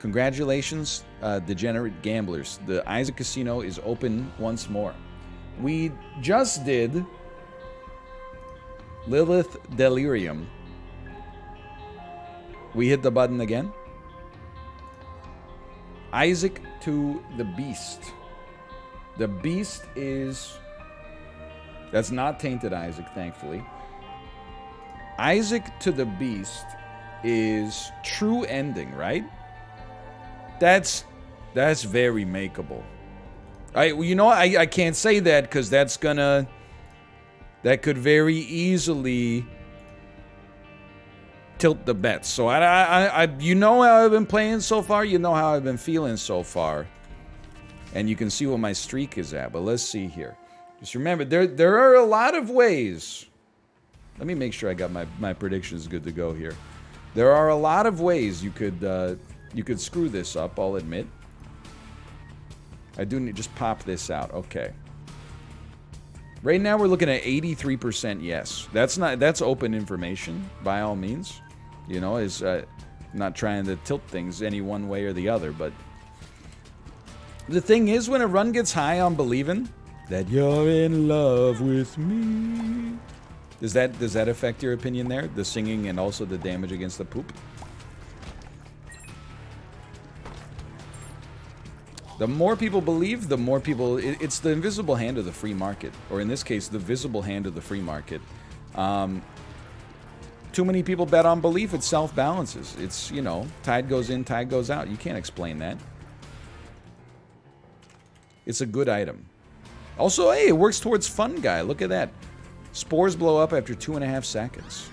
Congratulations, degenerate gamblers. The Isaac Casino is open once more. We just did Lilith Delirium. We hit the button again. Isaac to the Beast. The Beast is... That's not Tainted Isaac, thankfully. Isaac to the Beast is true ending, right? That's very makeable. You know, I can't say that because that's gonna... That could very easily tilt the bets. So you know how I've been playing so far. You know how I've been feeling so far, and you can see what my streak is at. But let's see here. Just remember, there are a lot of ways. Let me make sure I got my predictions good to go here. There are a lot of ways you could screw this up. I'll admit. I do need just pop this out. Okay. Right now we're looking at 83% yes. That's open information by all means. You know, is not trying to tilt things any one way or the other, but the thing is, when a run gets high on believing that you're in love with me, does that affect your opinion there? The singing and also the damage against the poop? The more people believe, the more people... It's the invisible hand of the free market. Or in this case, the visible hand of the free market. Too many people bet on belief, it self-balances. It's, you know, tide goes in, tide goes out. You can't explain that. It's a good item. Also, hey, it works towards Fun Guy. Look at that. Spores blow up after 2.5 seconds.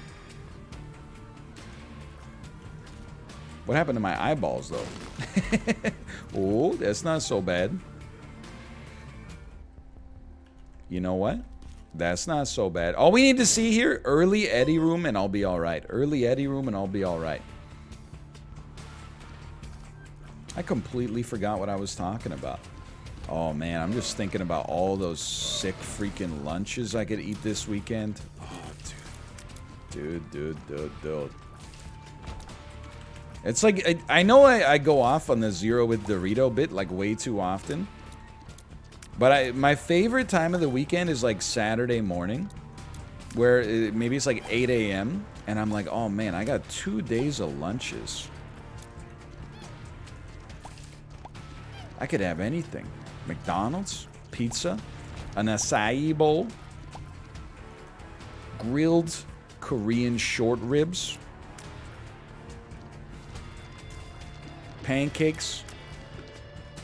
What happened to my eyeballs, though? Oh, that's not so bad. You know what? That's not so bad. All we need to see here, early Eddie Room, and I'll be alright. Early Eddie Room, and I'll be alright. I completely forgot what I was talking about. Oh, man, I'm just thinking about all those sick freaking lunches I could eat this weekend. Oh, dude. It's like, I know I go off on the Zero with Dorito bit, like, way too often. But my favorite time of the weekend is, like, Saturday morning. Where maybe it's, like, 8 a.m. And I'm like, oh, man, I got 2 days of lunches. I could have anything. McDonald's, pizza, an acai bowl, grilled Korean short ribs, pancakes,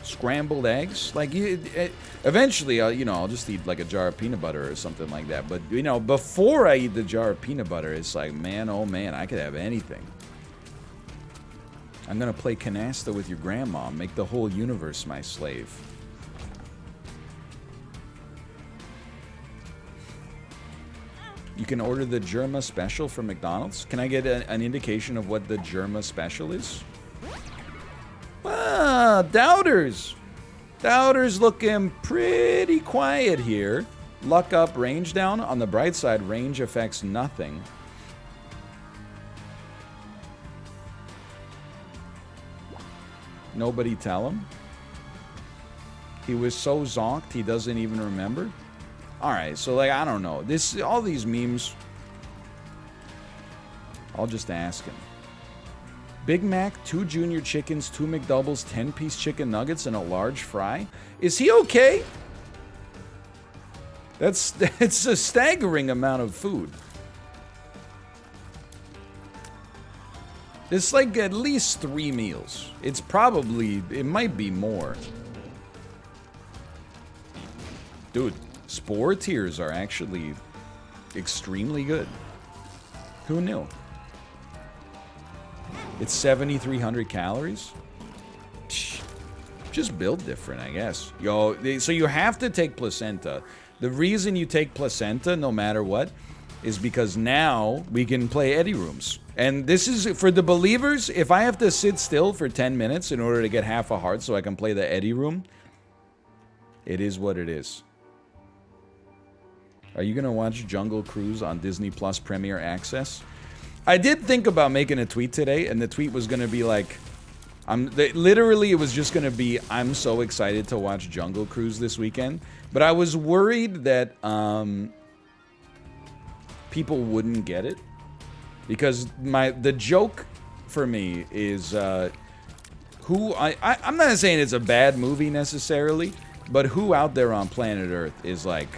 scrambled eggs. Like, eventually, I'll just eat like a jar of peanut butter or something like that. But, you know, before I eat the jar of peanut butter, it's like, man, oh man, I could have anything. I'm gonna play canasta with your grandma, make the whole universe my slave. You can order the Germa special from McDonald's. Can I get an indication of what the Germa special is? Ah, Doubters. Doubters looking pretty quiet here. Luck up, range down. On the bright side, range affects nothing. Nobody tell him. He was so zonked he doesn't even remember. Alright, so like, I don't know. All these memes, I'll just ask him. Big Mac, 2 junior chickens, 2 McDoubles, 10-piece chicken nuggets, and a large fry? Is he okay? It's a staggering amount of food. It's like at least 3 meals. It might be more. Dude, spore tiers are actually extremely good. Who knew? It's 7,300 calories? Just build different, I guess. So you have to take placenta. The reason you take placenta, no matter what, is because now we can play Eddie Rooms. And this is, for the believers, if I have to sit still for 10 minutes in order to get half a heart so I can play the Eddie Room, it is what it is. Are you going to watch Jungle Cruise on Disney Plus Premier Access? I did think about making a tweet today, and the tweet was going to be like, Literally, it was just gonna be, I'm so excited to watch Jungle Cruise this weekend, but I was worried that people wouldn't get it, because the joke for me is I'm not saying it's a bad movie necessarily, but who out there on planet Earth is like,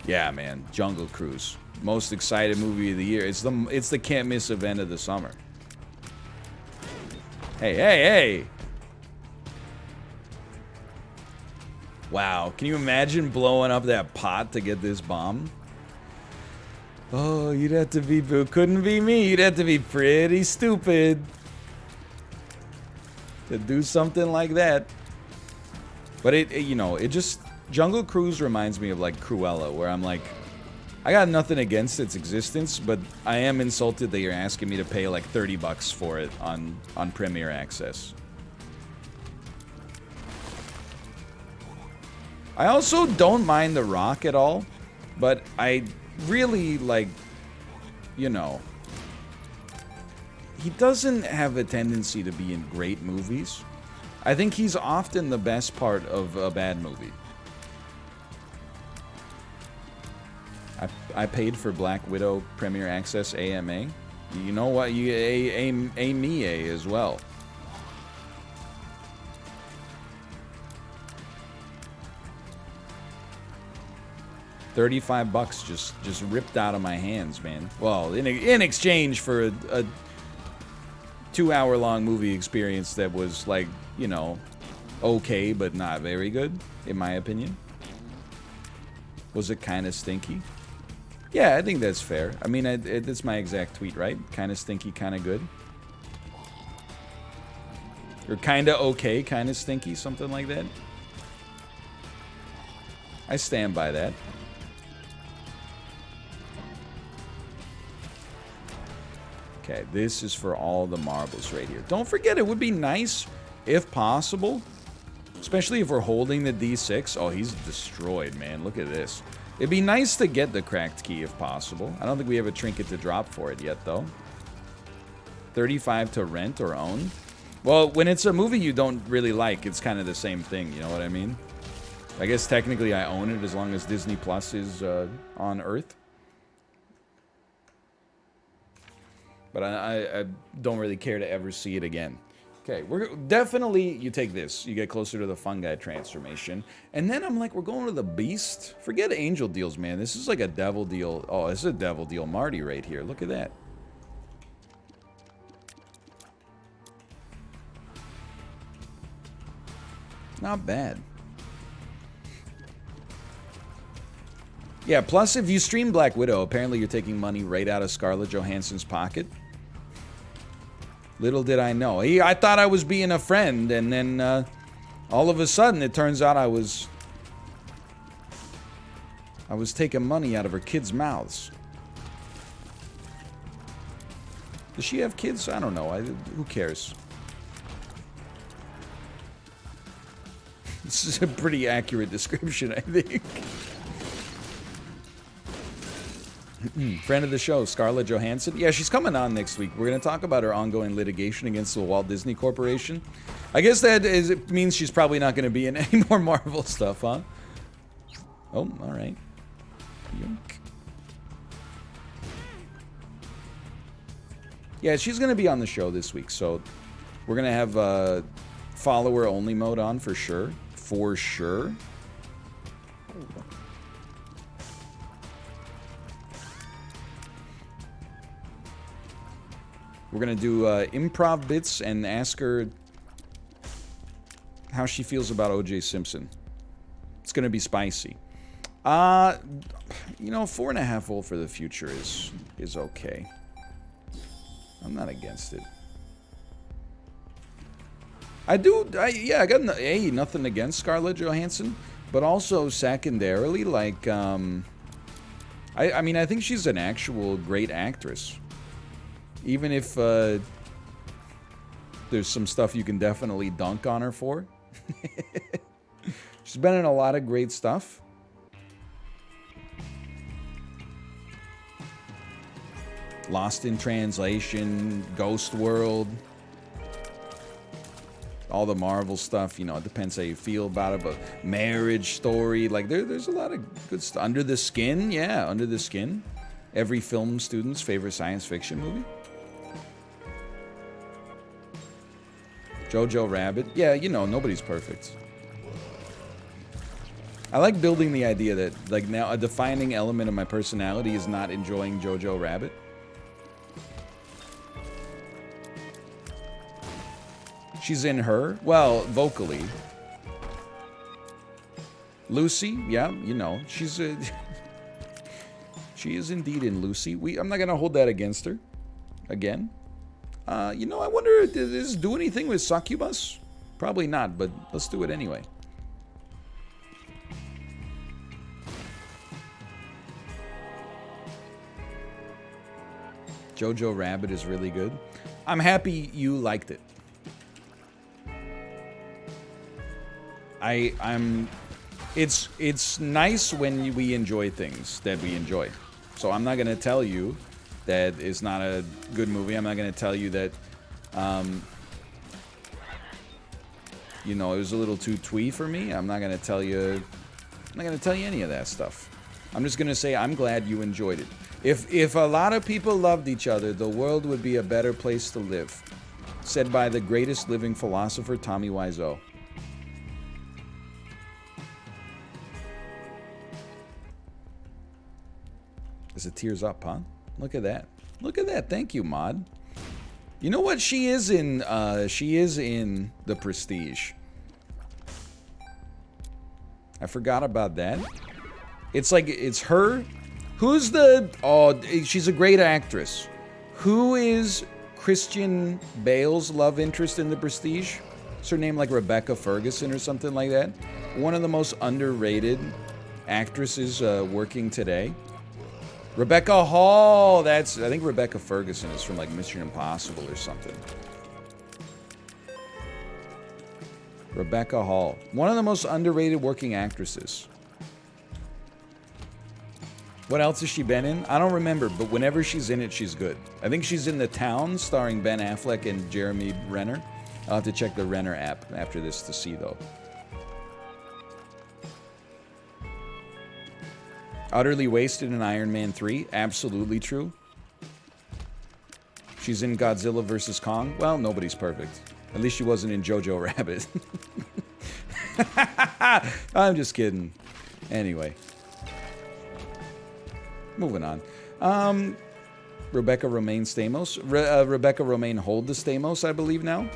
yeah, man, Jungle Cruise, most excited movie of the year. It's the can't miss event of the summer. Hey, hey, hey! Wow, can you imagine blowing up that pot to get this bomb? Oh, you'd have to be, couldn't be me. You'd have to be pretty stupid to do something like that. But it just, Jungle Cruise reminds me of like Cruella, where I'm like, I got nothing against its existence, but I am insulted that you're asking me to pay like $30 for it on Premier Access. I also don't mind The Rock at all, but I really, like, he doesn't have a tendency to be in great movies. I think he's often the best part of a bad movie. I paid for Black Widow Premier Access AMA. You know what? You me as well. $35 just ripped out of my hands, man. Well, in exchange for a 2-hour-long movie experience that was like, okay, but not very good, in my opinion. Was it kind of stinky? Yeah, I think that's fair. I mean, that's my exact tweet, right? Kind of stinky, kind of good. Or kind of okay, kind of stinky, something like that. I stand by that. Okay, this is for all the marbles right here. Don't forget, it would be nice, if possible, especially if we're holding the D6. Oh, he's destroyed, man. Look at this. It'd be nice to get the cracked key if possible. I don't think we have a trinket to drop for it yet, though. 35 to rent or own. Well, when it's a movie you don't really like, it's kind of the same thing, you know what I mean? I guess technically I own it as long as Disney Plus is on Earth. But I don't really care to ever see it again. Okay, we're definitely, you take this. You get closer to the fungi transformation. And then I'm like, we're going to the beast. Forget angel deals, man. This is like a devil deal. Oh, this is a devil deal Marty right here. Look at that. Not bad. Yeah, plus if you stream Black Widow, apparently you're taking money right out of Scarlett Johansson's pocket. Little did I know. I thought I was being a friend, and then all of a sudden it turns out I was taking money out of her kids' mouths. Does she have kids? I don't know. Who cares? This is a pretty accurate description, I think. Friend of the show, Scarlett Johansson. Yeah, she's coming on next week. We're going to talk about her ongoing litigation against the Walt Disney Corporation. I guess it means she's probably not going to be in any more Marvel stuff, huh? Oh, all right. Yoink. Yeah, she's going to be on the show this week, so we're going to have follower-only mode on for sure. For sure. We're going to do improv bits and ask her how she feels about O.J. Simpson. It's going to be spicy. 4.5 volt for the future is okay. I'm not against it. I got nothing against Scarlett Johansson, but also secondarily, like, I mean, I think she's an actual great actress. Even if there's some stuff you can definitely dunk on her for. She's been in a lot of great stuff. Lost in Translation, Ghost World. all the Marvel stuff, you know, it depends how you feel about it, but marriage story, like there's a lot of good stuff. Under the Skin, yeah, Under the Skin. Every film student's favorite science fiction movie. Jojo Rabbit, yeah, you know, nobody's perfect. I like building the idea that, like, now a defining element of my personality is not enjoying Jojo Rabbit. She's in Her. Well, vocally. Lucy, yeah, you know, she's a... she is indeed in Lucy. I'm not going to hold that against her. Again. You know, I wonder, does this do anything with Succubus? Probably not, but let's do it anyway. Jojo Rabbit is really good. I'm happy you liked it. It's nice when we enjoy things that we enjoy. So I'm not gonna tell you that it's not a good movie. I'm not gonna tell you that, you know, it was a little too twee for me. I'm not gonna tell you any of that stuff. I'm just gonna say I'm glad you enjoyed it. If a lot of people loved each other, the world would be a better place to live. Said by the greatest living philosopher, Tommy Wiseau. Is it tears up, huh? Look at that. Look at that. Thank you, Mod. You know what? She is in The Prestige. I forgot about that. It's like, it's her. Who's the... Oh, she's a great actress. Who is Christian Bale's love interest in The Prestige? Is her name like Rebecca Ferguson or something like that? One of the most underrated actresses working today. Rebecca Hall. I think Rebecca Ferguson is from like Mission Impossible or something. Rebecca Hall. One of the most underrated working actresses. What else has she been in? I don't remember, but whenever she's in it, she's good. I think she's in The Town, starring Ben Affleck and Jeremy Renner. I'll have to check the Renner app after this to see, though. Utterly wasted in Iron Man 3. Absolutely true. She's in Godzilla vs. Kong. Well, nobody's perfect. At least she wasn't in Jojo Rabbit. I'm just kidding. Anyway. Moving on. Rebecca Romaine Stamos. Rebecca Romaine Hold the Stamos, I believe now.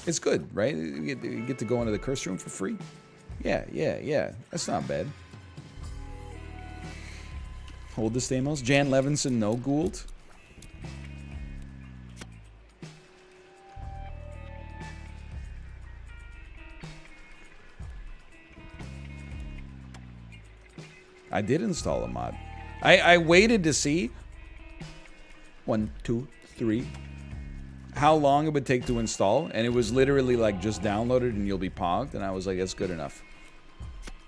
It's good, right? You get to go into the curse room for free. Yeah. That's not bad. Hold the Stamos. Jan Levinson, no Gould. I did install a mod. I waited to see 1, 2, 3 how long it would take to install, and it was literally like just downloaded and you'll be pogged, and I was like, that's good enough.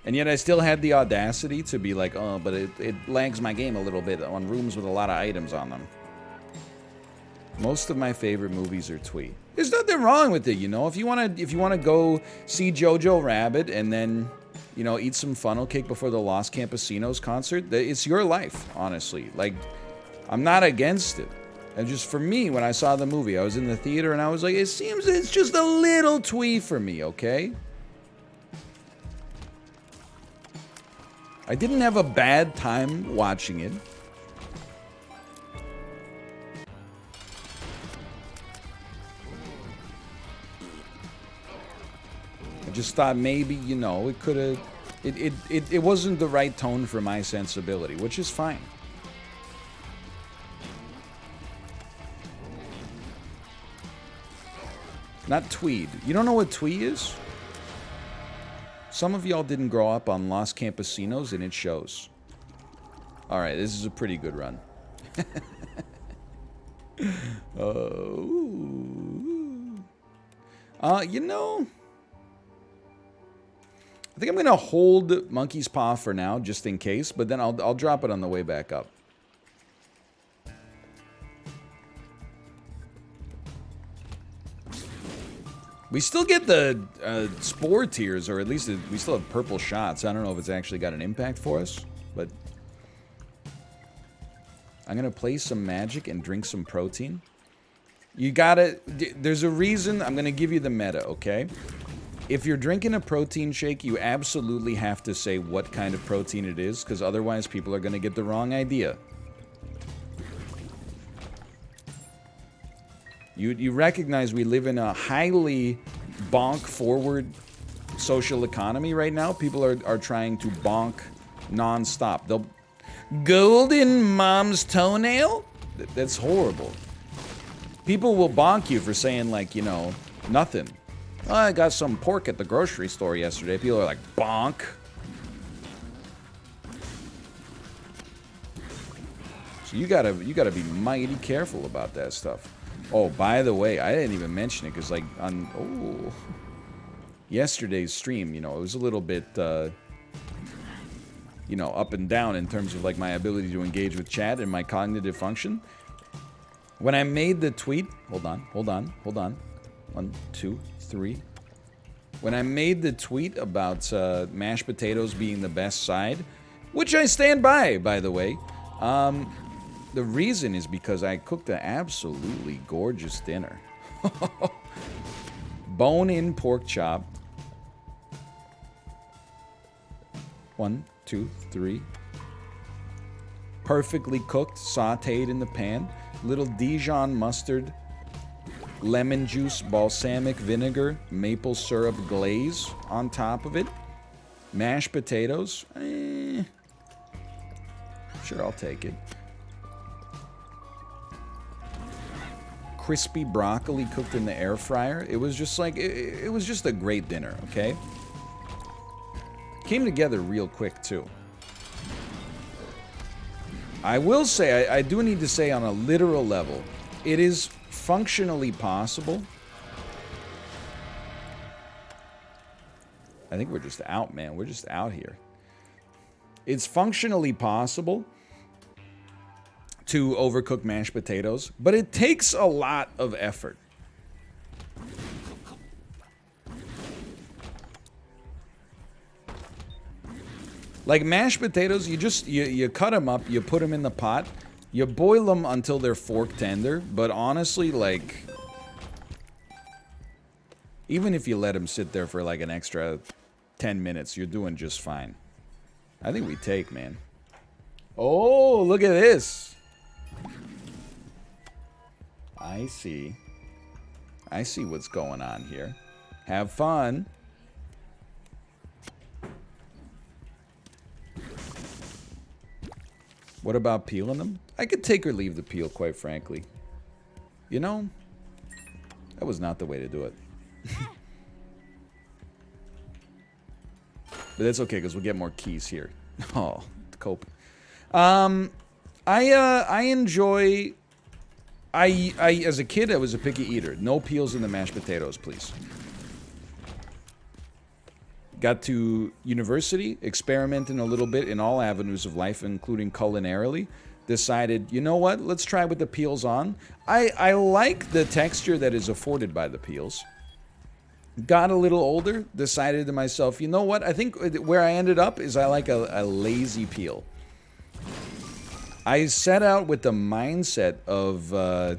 And yet I still had the audacity to be like, oh, but it lags my game a little bit on rooms with a lot of items on them. Most of my favorite movies are twee. There's nothing wrong with it, you know. If you wanna go see Jojo Rabbit and then, you know, eat some funnel cake before the Los Campesinos concert, it's your life, honestly. Like, I'm not against it. And just for me, when I saw the movie, I was in the theater and I was like, it seems it's just a little twee for me, okay? I didn't have a bad time watching it. I just thought maybe, you know, it could have... It wasn't the right tone for my sensibility, which is fine. Not tweed. You don't know what twee is? Some of y'all didn't grow up on Los Campesinos, and it shows. Alright, this is a pretty good run. You know... I I think I'm gonna hold Monkey's Paw for now, just in case, but then I'll drop it on the way back up. We still get the spore tiers, or at least we still have purple shots. I don't know if it's actually got an impact for us, but I'm gonna play some magic and drink some protein. You gotta, there's a reason. I'm gonna give you the meta, okay? If you're drinking a protein shake, you absolutely have to say what kind of protein it is, because otherwise people are gonna get the wrong idea. You recognize we live in a highly bonk-forward social economy right now. People are trying to bonk non-stop. They'll... Golden mom's toenail? That's horrible. People will bonk you for saying, like, you know, nothing. Oh, I got some pork at the grocery store yesterday. People are like, bonk. So you gotta be mighty careful about that stuff. Oh, by the way, I didn't even mention it because, like, on yesterday's stream, you know, it was a little bit, you know, up and down in terms of, like, my ability to engage with chat and my cognitive function. When I made the tweet, hold on. 1, 2, 3. When I made the tweet about mashed potatoes being the best side, which I stand by the way, the reason is because I cooked an absolutely gorgeous dinner. Bone-in pork chop. 1, 2, 3. Perfectly cooked, sauteed in the pan. Little Dijon mustard, lemon juice, balsamic vinegar, maple syrup glaze on top of it. Mashed potatoes. Sure, I'll take it. Crispy broccoli cooked in the air fryer. It was just like, it was just a great dinner, okay? Came together real quick, too. I will say, I do need to say on a literal level, it is functionally possible. I think we're just out, man. We're just out here. It's functionally possible to overcook mashed potatoes, but it takes a lot of effort. Like mashed potatoes, you cut them up, you put them in the pot, you boil them until they're fork tender, but honestly, like, even if you let them sit there for like an extra 10 minutes, you're doing just fine. I think we take, man. Oh, look at this. I see. I see what's going on here. Have fun. What about peeling them? I could take or leave the peel, quite frankly. You know, that was not the way to do it. But that's okay, because we'll get more keys here. Oh, cope. I enjoy... as a kid, I was a picky eater. No peels in the mashed potatoes, please. Got to university, experimenting a little bit in all avenues of life, including culinarily. Decided, you know what? Let's try with the peels on. I like the texture that is afforded by the peels. Got a little older, decided to myself, you know what? I think where I ended up is I like a lazy peel. I set out with the mindset of that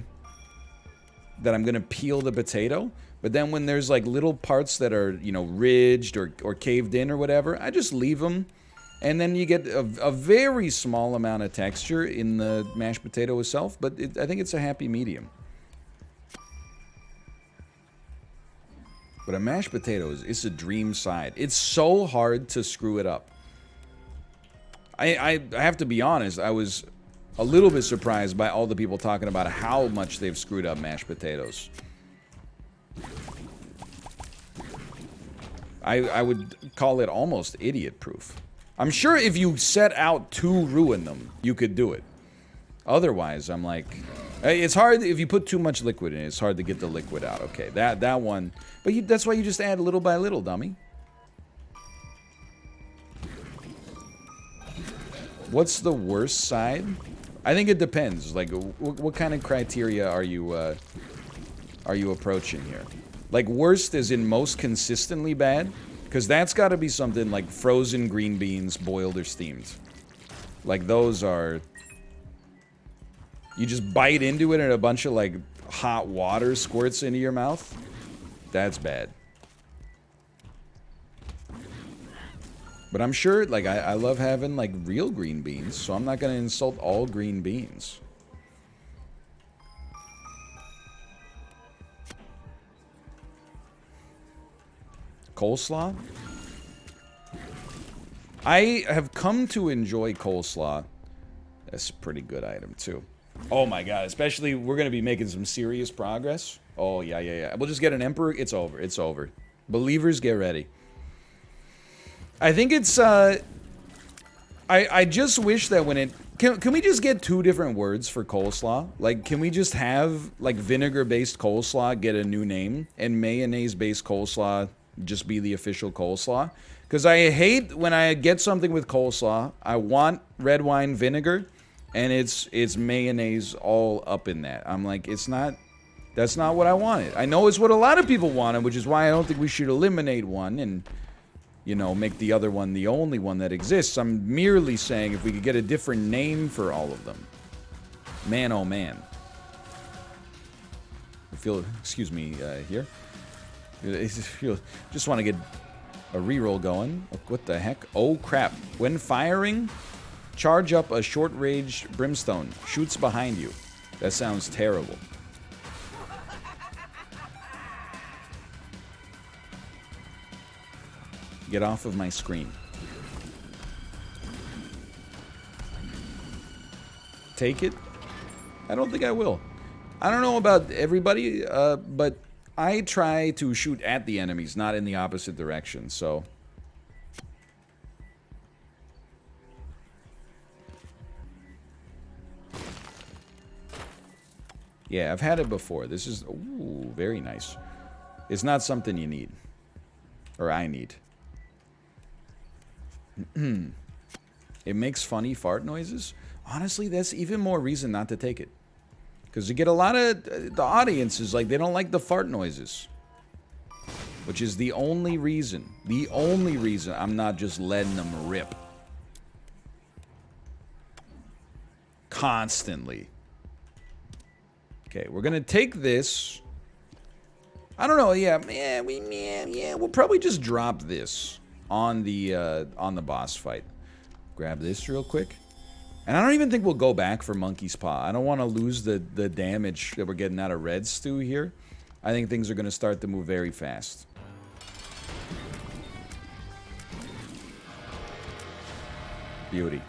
I'm going to peel the potato. But then when there's like little parts that are, you know, ridged or caved in or whatever, I just leave them. And then you get a very small amount of texture in the mashed potato itself. But I think it's a happy medium. But a mashed potato it's a dream side. It's so hard to screw it up. I have to be honest, I was a little bit surprised by all the people talking about how much they've screwed up mashed potatoes. I would call it almost idiot-proof. I'm sure if you set out to ruin them, you could do it. Otherwise, I'm like... It's hard, if you put too much liquid in it, it's hard to get the liquid out. Okay, that one... But that's why you just add little by little, dummy. What's the worst side? I think it depends. Like, what kind of criteria are you approaching here? Like, worst is in most consistently bad? Because that's got to be something like frozen green beans, boiled or steamed. Like, those are... You just bite into it and a bunch of, like, hot water squirts into your mouth? That's bad. But I'm sure, like, I love having, like, real green beans, so I'm not going to insult all green beans. Coleslaw? I have come to enjoy coleslaw. That's a pretty good item, too. Oh my god, especially, we're going to be making some serious progress. Oh, yeah. We'll just get an emperor. It's over. It's over. Believers, get ready. I think it's, I just wish that when it... Can we just get 2 different words for coleslaw? Like, can we just have, like, vinegar-based coleslaw get a new name, and mayonnaise-based coleslaw just be the official coleslaw? Because I hate when I get something with coleslaw, I want red wine vinegar, and it's mayonnaise all up in that. I'm like, it's not... That's not what I wanted. I know it's what a lot of people wanted, which is why I don't think we should eliminate one and... You know, make the other one the only one that exists. I'm merely saying if we could get a different name for all of them. Man, oh man. I feel, excuse me, here. Just want to get a reroll going. What the heck? Oh crap. When firing, charge up a short-range brimstone. Shoots behind you. That sounds terrible. Get off of my screen. Take it? I don't think I will. I don't know about everybody, but I try to shoot at the enemies, not in the opposite direction, so... Yeah, I've had it before. This is... Ooh, very nice. It's not something you need. Or I need. It makes funny fart noises. Honestly, that's even more reason not to take it. Because you get a lot of... the audience is like, they don't like the fart noises. Which is the only reason. The only reason I'm not just letting them rip. Constantly. Okay, we're gonna take this. I don't know, yeah, we'll probably just drop this on the boss fight. Grab this real quick. And I don't even think we'll go back for Monkey's Paw. I don't want to lose the damage that we're getting out of Red Stew here. I think things are going to start to move very fast. Beauty.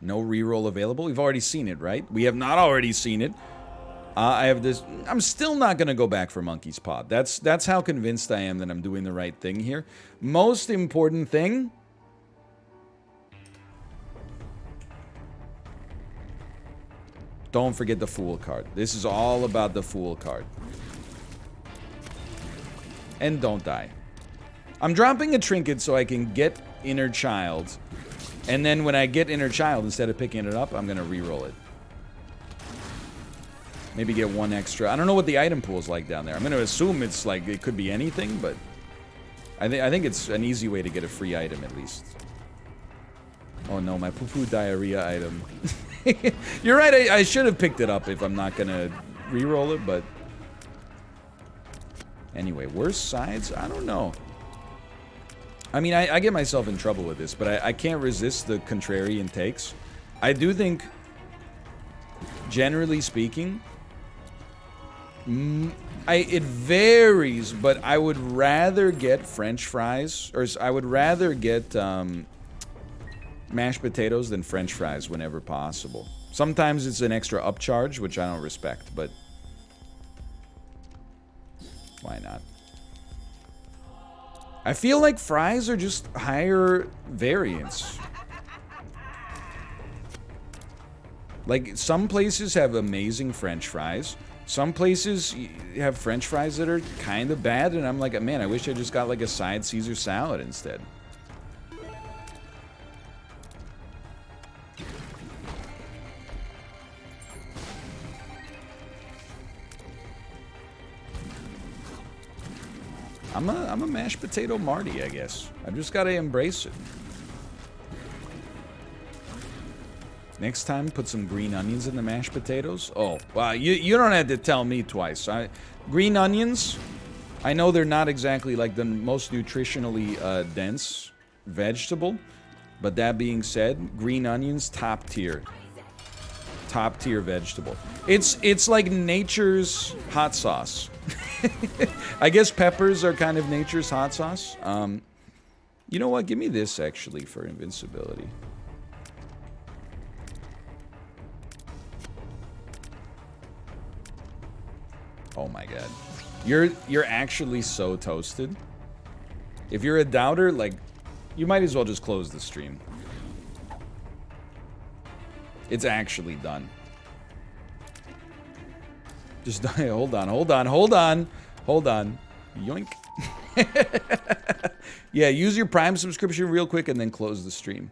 No reroll available. We've already seen it, right? We have not already seen it. I have this... I'm still not going to go back for Monkey's Paw. That's how convinced I am that I'm doing the right thing here. Most important thing... Don't forget the Fool card. This is all about the Fool card. And don't die. I'm dropping a trinket so I can get Inner Child. And then when I get Inner Child, instead of picking it up, I'm going to reroll it. Maybe get one extra. I don't know what the item pool is like down there. I'm going to assume it's like, it could be anything, but... I think it's an easy way to get a free item, at least. Oh no, my poo-poo diarrhea item. You're right, I should have picked it up if I'm not going to reroll it, but... Anyway, worst sides? I don't know. I mean, I get myself in trouble with this, but I can't resist the contrarian takes. I do think, generally speaking, it varies, but I would rather get French fries, or I would rather get mashed potatoes than French fries whenever possible. Sometimes it's an extra upcharge, which I don't respect, but why not? I feel like fries are just higher variance. Like, some places have amazing French fries. Some places have French fries that are kind of bad, and I'm like, man, I wish I just got like a side Caesar salad instead. I'm a mashed potato Marty, I guess. I just gotta embrace it. Next time, put some green onions in the mashed potatoes. Oh, wow, you don't have to tell me twice. Green onions, I know they're not exactly like the most nutritionally dense vegetable, but that being said, green onions, top tier. Top tier vegetable. It's like nature's hot sauce. I guess peppers are kind of nature's hot sauce. You know what? Give me this actually for invincibility. Oh my god. You're actually so toasted. If you're a doubter, like, you might as well just close the stream. It's actually done. Just hold on. Yoink. Yeah, use your Prime subscription real quick and then close the stream.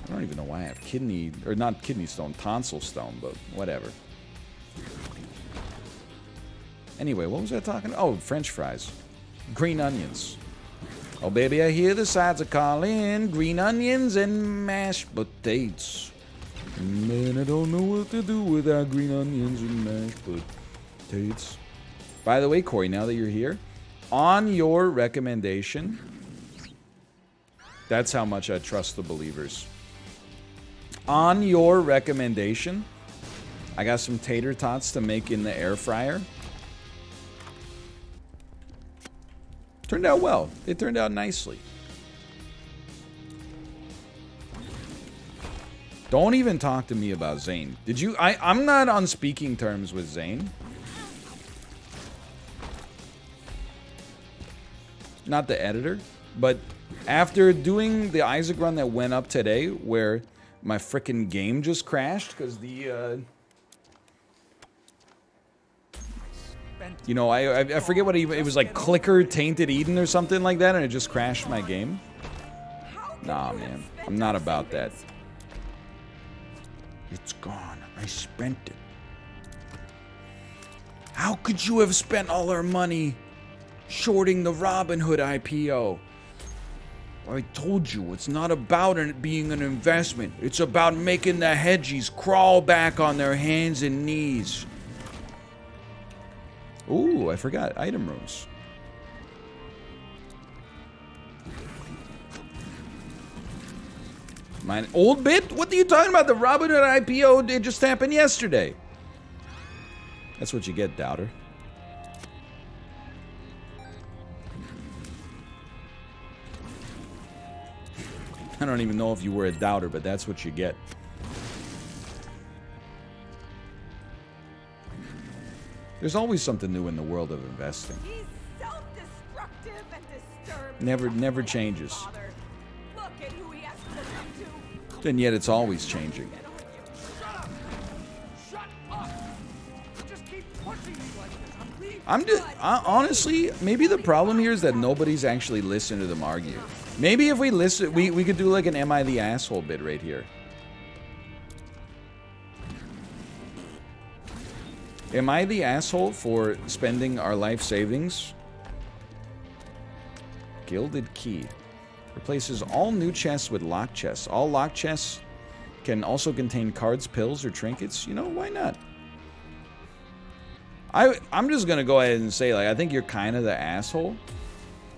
I don't even know why I have kidney, or not kidney stone, tonsil stone, but whatever. Anyway, what was I talking about? Oh, French fries. Green onions. Oh, baby, I hear the sides are calling. Green onions and mashed potatoes. Man, I don't know what to do without green onions and mashed potatoes. By the way, Corey, now that you're here, on your recommendation, that's how much I trust the believers. On your recommendation, I got some tater tots to make in the air fryer. Turned out well. It turned out nicely. Don't even talk to me about Zane. Did you? I'm not on speaking terms with Zane. Not the editor, but after doing the Isaac run that went up today, where my frickin' game just crashed because the you know, I forget what it was, like Clicker Tainted Eden or something like that, and it just crashed my game. Nah, man, I'm not about that. It's gone. I spent it. How could you have spent all our money shorting the Robinhood IPO? I told you, it's not about it being an investment. It's about making the hedgies crawl back on their hands and knees. Ooh, I forgot. Item rooms. Mine old bit? What are you talking about? The Robinhood IPO, it just happened yesterday. That's what you get, doubter. I don't even know if you were a doubter, but that's what you get. There's always something new in the world of investing. He's self-destructive and disturbed. Never changes. Look at who he has to look up to. And yet it's always changing. Shut up! Shut up! Just keep pushing me like this. I'm leaving. I'm just honestly, maybe the problem here is that nobody's actually listened to them argue. Maybe if we listen, we could do like an "Am I the asshole" bit right here. Am I the asshole for spending our life savings? Gilded key. Replaces all new chests with lock chests. All lock chests can also contain cards, pills, or trinkets. You know, why not? I'm just gonna go ahead and say, like, I think you're kind of the asshole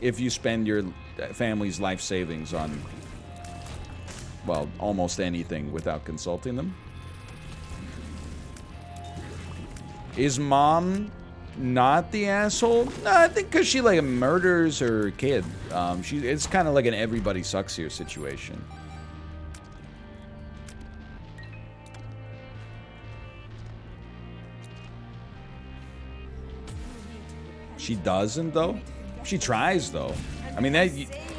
if you spend your family's life savings on, well, almost anything without consulting them. Is mom not the asshole? No, I think because she, like, murders her kid. It's kind of like an everybody sucks here situation. She doesn't, though. She tries, though. I mean,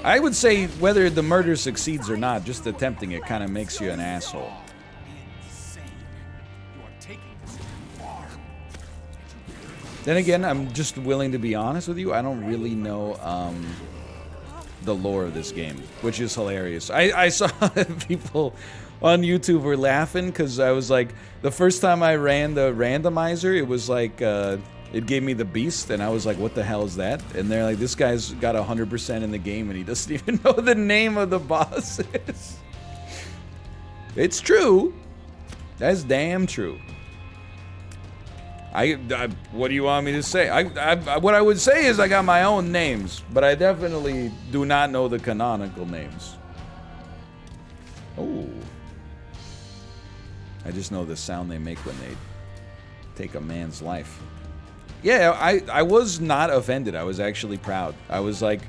I would say whether the murder succeeds or not, just attempting it kind of makes you an asshole. Then again, I'm just willing to be honest with you. I don't really know the lore of this game, which is hilarious. I saw people on YouTube were laughing because I was like, the first time I ran the randomizer, it was like, it gave me the beast, and I was like, what the hell is that? And they're like, this guy's got 100% in the game, and he doesn't even know the name of the bosses. It's true. That's damn true. What do you want me to say? What I would say is I got my own names, but I definitely do not know the canonical names. Oh. I just know the sound they make when they take a man's life. Yeah, I was not offended. I was actually proud. I was like,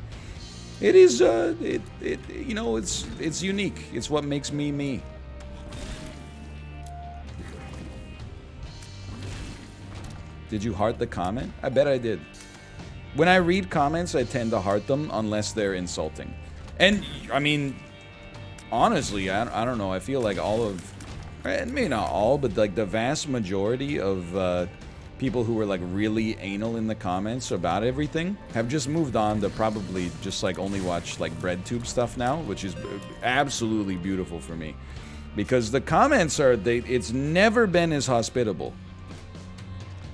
it is, you know, it's unique. It's what makes me me. Did you heart the comment? I bet I did. When I read comments, I tend to heart them unless they're insulting. And, I mean, honestly, I don't know. I feel like all of, maybe not all, but like the vast majority of people who were like really anal in the comments about everything have just moved on to probably just like only watch like BreadTube stuff now, which is absolutely beautiful for me. Because the comments are, it's never been as hospitable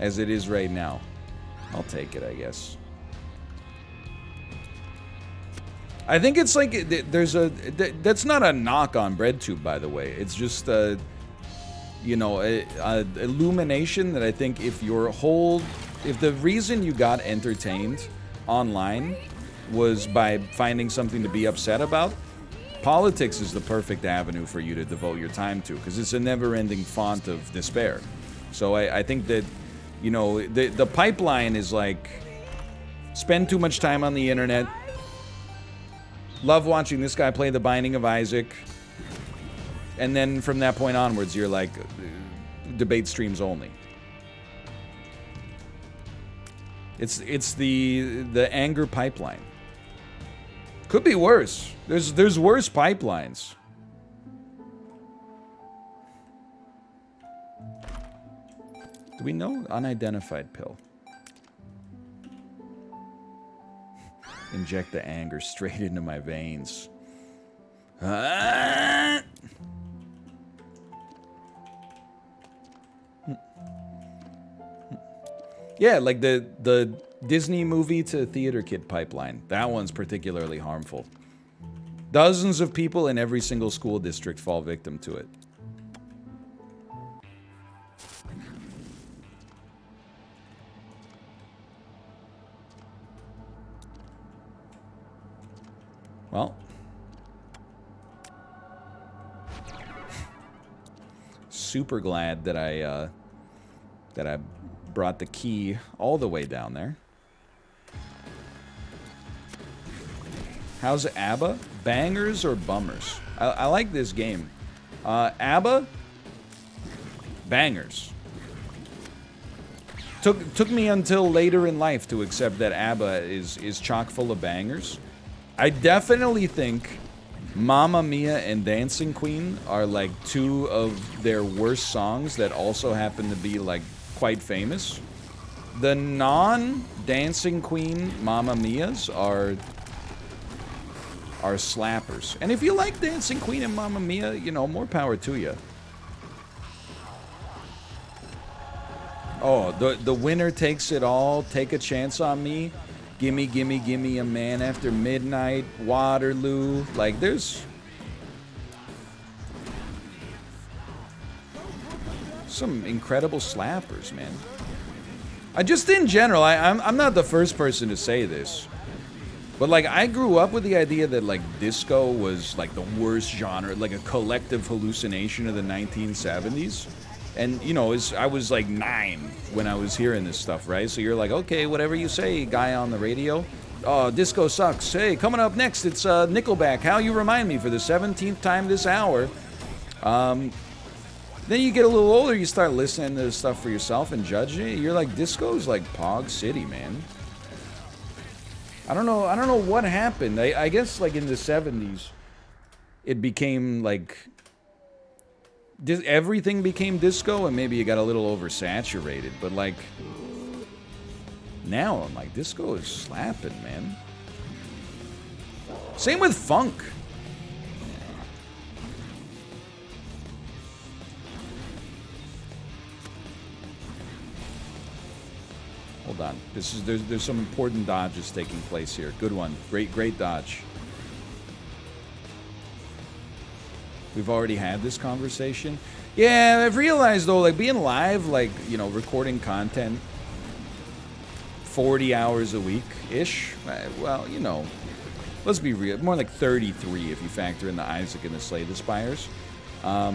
as it is right now. I'll take it, I guess. I think it's like, there's that's not a knock on BreadTube, by the way. It's just, you know, a illumination that I think if the reason you got entertained online was by finding something to be upset about, politics is the perfect avenue for you to devote your time to, because it's a never-ending font of despair. So I think that, you know, the pipeline is like, spend too much time on the internet, love watching this guy play The Binding of Isaac, and then from that point onwards, you're like, debate streams only. It's the anger pipeline. Could be worse. There's worse pipelines. Do we know? Unidentified pill. Inject the anger straight into my veins. Yeah, like the Disney movie to theater kid pipeline. That one's particularly harmful. Dozens of people in every single school district fall victim to it. Well, super glad that I brought the key all the way down there. How's ABBA? Bangers or bummers? I like this game. ABBA? Bangers. Took me until later in life to accept that ABBA is chock full of bangers. I definitely think Mamma Mia and Dancing Queen are like two of their worst songs that also happen to be like quite famous. The non-Dancing Queen Mamma Mias are slappers. And if you like Dancing Queen and Mamma Mia, you know, more power to you. Oh, the winner takes it all. Take a chance on me. Gimme, gimme, gimme a man after midnight. Waterloo. Like, there's some incredible slappers, man. I just, in general, I'm not the first person to say this. But, like, I grew up with the idea that, like, disco was, like, the worst genre. Like, a collective hallucination of the 1970s. And, you know, I was like 9 when I was hearing this stuff, right? So you're like, okay, whatever you say, guy on the radio. Oh, disco sucks. Hey, coming up next, it's Nickelback. How You Remind Me for the 17th time this hour. Then you get a little older, you start listening to this stuff for yourself and judging it. You're like, disco's like Pog City, man. I don't know what happened. I guess, like, in the 70s, it became, like... everything became disco, and maybe it got a little oversaturated, but like now I'm like, disco is slapping, man. Same with funk. Hold on. There's some important dodges taking place here. Good one. Great dodge. We've already had this conversation. Yeah, I've realized though, like being live, like, you know, recording content 40 hours a week-ish. Well, you know, let's be real. More like 33 if you factor in the Isaac and the Slay the Spires. But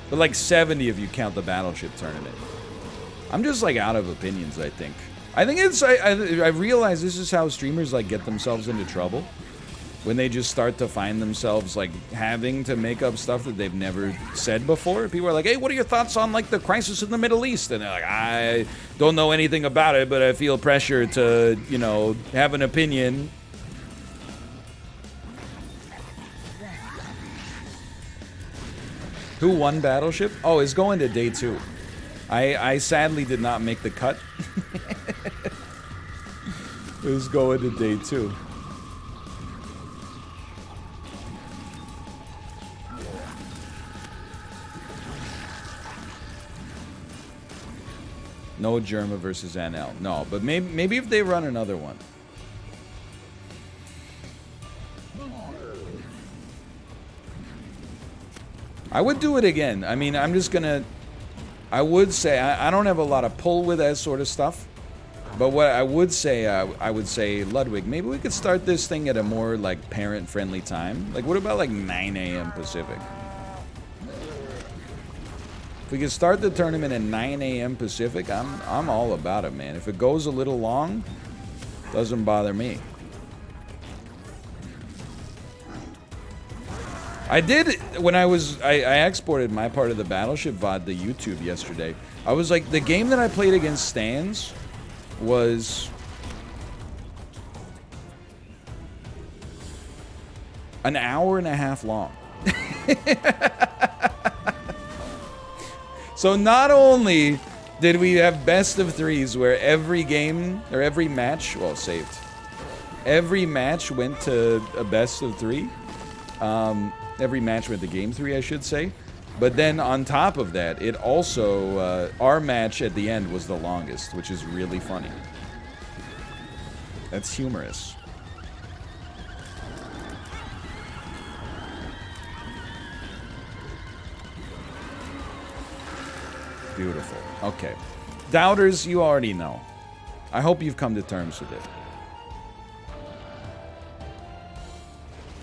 like 70 if you count the Battleship tournament. I'm just like out of opinions, I think. I think it's, I realize this is how streamers like get themselves into trouble. When they just start to find themselves like having to make up stuff that they've never said before. People are like, hey, what are your thoughts on like the crisis in the Middle East? And they're like, I don't know anything about it, but I feel pressure to, you know, have an opinion. Who won Battleship? Oh, it's going to day 2. I sadly did not make the cut. It's going to day 2. No Germa versus NL. No, but maybe if they run another one. I would do it again. I mean, I'm just gonna... I would say... I don't have a lot of pull with that sort of stuff. But what I would say... I would say, Ludwig, maybe we could start this thing at a more, like, parent-friendly time. Like, what about, like, 9 a.m. Pacific? If we could start the tournament at 9 a.m. Pacific, I'm all about it, man. If it goes a little long, doesn't bother me. I did, when I exported my part of the Battleship VOD to YouTube yesterday. I was like, the game that I played against Stans was an hour and a half long. So not only did we have best of 3s where every game, or every match, well, saved. Every match went to a best of 3. Every match went to game 3, I should say. But then on top of that, it also, our match at the end was the longest, which is really funny. That's humorous. Beautiful. Okay. Doubters, you already know. I hope you've come to terms with it.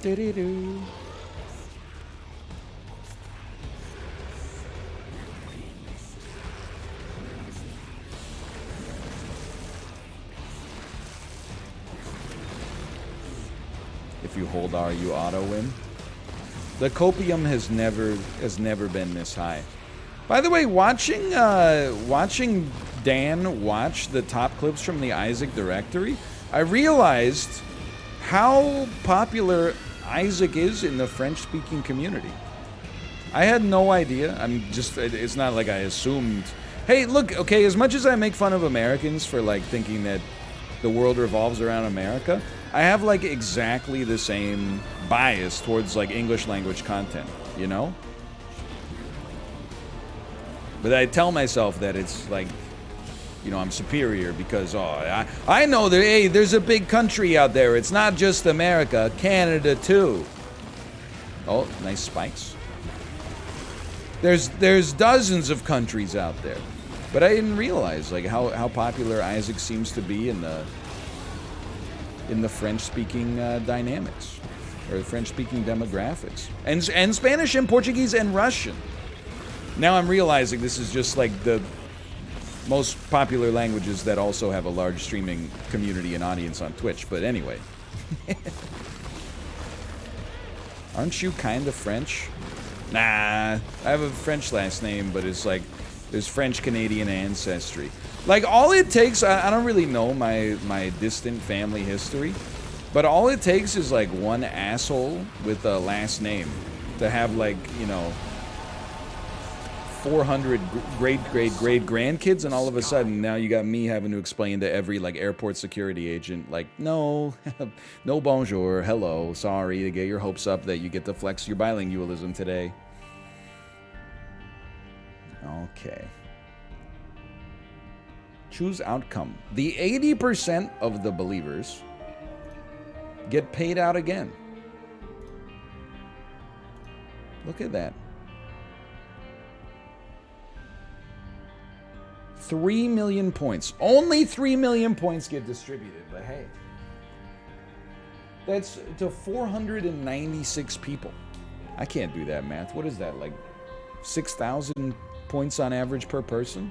Do-do-do. If you hold R, you auto win. The copium has never been this high. By the way, watching Dan watch the top clips from the Isaac directory, I realized how popular Isaac is in the French-speaking community. I had no idea. It's not like I assumed. Hey, look, okay, as much as I make fun of Americans for like thinking that the world revolves around America, I have like exactly the same bias towards like English language content, you know? But I tell myself that it's like, you know, I'm superior because, oh, I know that, hey, there's a big country out there. It's not just America, Canada too. Oh, nice spikes. There's dozens of countries out there. But I didn't realize like how popular Isaac seems to be in the French-speaking dynamics, or French-speaking demographics, and Spanish and Portuguese and Russian. Now I'm realizing this is just like the most popular languages that also have a large streaming community and audience on Twitch. But anyway. Aren't you kind of French? Nah, I have a French last name, but it's like there's French-Canadian ancestry. Like all it takes, I don't really know my distant family history, but all it takes is like one asshole with a last name to have like, you know, 400 great grandkids, and all of a sudden now you got me having to explain to every like airport security agent, like, no, no bonjour, hello, sorry to get your hopes up that you get to flex your bilingualism today. Okay. Choose outcome. The 80% of the believers get paid out again. Look at that. 3 million points. Only 3 million points get distributed, but hey. That's to 496 people. I can't do that math. What is that, like 6,000 points on average per person?